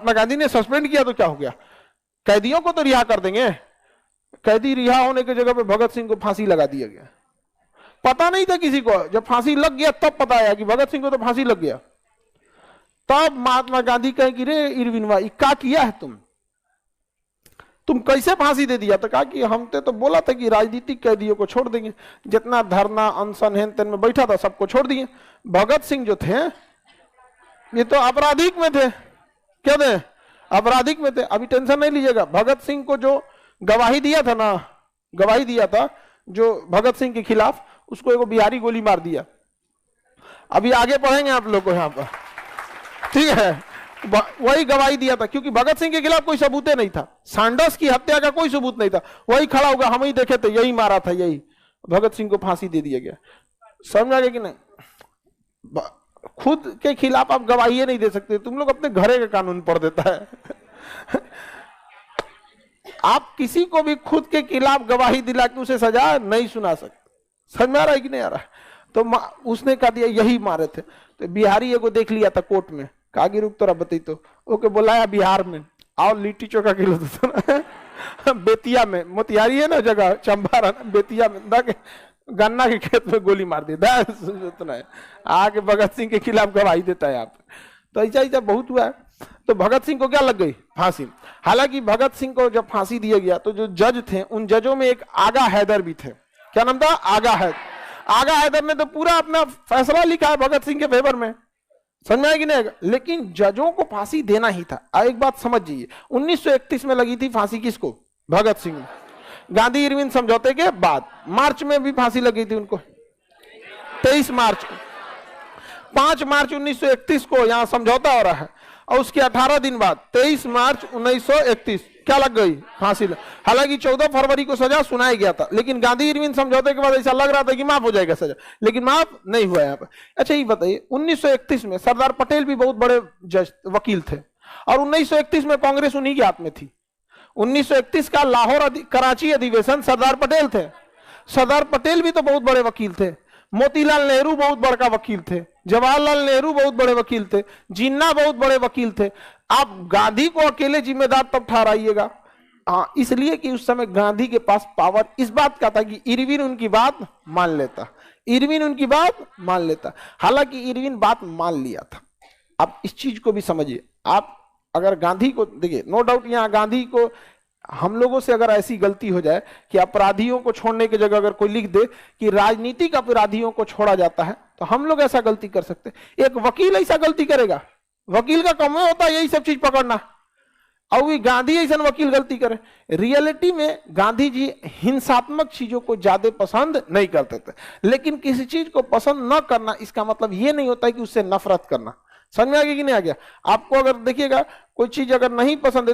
महात्मा गांधी ने सस्पेंड किया तो क्या हो गया, कैदियों को तो रिहा कर देंगे। कैदी रिहा होने की जगह पे भगत सिंह को फांसी लगा दिया गया। पता नहीं था किसी को, जब फांसी लग गया तब पता आया कि भगत सिंह को तो फांसी लग गया। तब महात्मा गांधी कहे कि रे इरविन भाई क्या किया है तुम कैसे फांसी दे दिया? तो कहा कि हमने तो बोला था कि राजनीतिक कैदियों को छोड़ देंगे, जितना धरना अनशन हेन तेन में बैठा था सबको छोड़ दिए। भगत सिंह जो थे ये तो आपराधिक में थे, क्या थे? आपराधिक में थे। अभी टेंशन नहीं लीजिएगा, भगत सिंह को जो गवाही दिया था ना, गवाही दिया था जो भगत सिंह के खिलाफ, उसको एगो बिहारी गोली मार दिया। अभी आगे पढ़ेंगे आप लोग को यहाँ पर, ठीक है? वही गवाही दिया था, क्योंकि भगत सिंह के खिलाफ कोई सबूत नहीं था, सैंडर्स की हत्या का कोई सबूत नहीं था। वही खड़ा होगा, हम ही देखे थे, यही मारा था, यही भगत सिंह को फांसी दे दिया गया। समझ आ गया कि नहीं? खुद के खिलाफ आप गवाही नहीं दे सकते, तुम लोग अपने घरे का कानून पढ़ देता है। आप किसी को भी खुद के खिलाफ गवाही दिला के उसे सजा नहीं सुना सकते। समझ में आ रहा है कि नहीं आ रहा है? तो उसने कहा दिया यही मारे थे। तो बिहारी को देख लिया था कोर्ट में, कागी रुक तोरा बताई तो ओके बुलाया बिहार में, आओ लिट्टी चोखा किलो बेतिया में, मोतिहारी है ना जगह, चंपारण, बेतिया में गन्ना के खेत में गोली मार दी। सुना है आके भगत सिंह के खिलाफ गवाही देता है आप। तो ऐसा ऐसा बहुत हुआ है। तो भगत सिंह को क्या लग गई? फांसी। हालांकि भगत सिंह को जब फांसी दिया गया तो जो जज थे उन जजों में एक आगा हैदर भी थे। क्या नाम था? आगा हैदर। आगा हैदर ने तो पूरा अपना फैसला लिखा है भगत सिंह के फेवर में, समझ में आया कि नहीं? लेकिन जजों को फांसी देना ही था। एक बात समझिए, 1931 में लगी थी फांसी किसको? भगत सिंह। गांधी इरविन समझौते के बाद मार्च में भी फांसी लगी थी उनको, 23 मार्च को। 5 मार्च 1931 को यहां समझौता हो रहा है और उसके 18 दिन बाद 23 मार्च 1931 क्या लग गई? फांसी। हालांकि 14 फरवरी को सजा सुनाया गया था, लेकिन गांधी इरविन समझौते के बाद ऐसा लग रहा था कि माफ हो जाएगा सजा, लेकिन माफ नहीं हुआ यहाँ पर। अच्छा ये बताइए, 1931 में सरदार पटेल भी बहुत बड़े जज वकील थे और 1931 में कांग्रेस उन्हीं के हाथ में थी। 1931 का लाहौर कराची अधिवेशन सरदार पटेल थे। सरदार पटेल भी तो बहुत बड़े वकील थे। मोतीलाल नेहरू बहुत बड़ा वकील थे, जवाहरलाल नेहरू बहुत बड़े वकील थे, जिन्ना बहुत बड़े वकील थे। आप गांधी को अकेले जिम्मेदार तब ठहराइएगा? हाँ, इसलिए कि उस समय गांधी के पास पावर इस बात का था कि इरविन उनकी बात मान लेता, इरविन उनकी बात मान लेता। हालांकि इरविन बात मान लिया था। आप इस चीज को भी समझिए। आप अगर गांधी को देखिए, नो डाउट यहाँ गांधी को, हम लोगों से अगर ऐसी गलती हो जाए कि अपराधियों को छोड़ने की जगह अगर कोई लिख दे कि राजनीतिक अपराधियों को छोड़ा जाता है, तो हम लोग ऐसा गलती कर सकते। एक वकील ऐसा गलती करेगा? वकील का काम होता है यही सब चीज पकड़ना, और भी गांधी ऐसा वकील गलती करे? रियलिटी में गांधी जी हिंसात्मक चीजों को ज्यादा पसंद नहीं करते थे, लेकिन किसी चीज को पसंद न करना इसका मतलब ये नहीं होता है कि उससे नफरत करना। समझ में आ गया कि नहीं आ गया? आपको अगर देखिएगा कोई चीज अगर नहीं पसंद है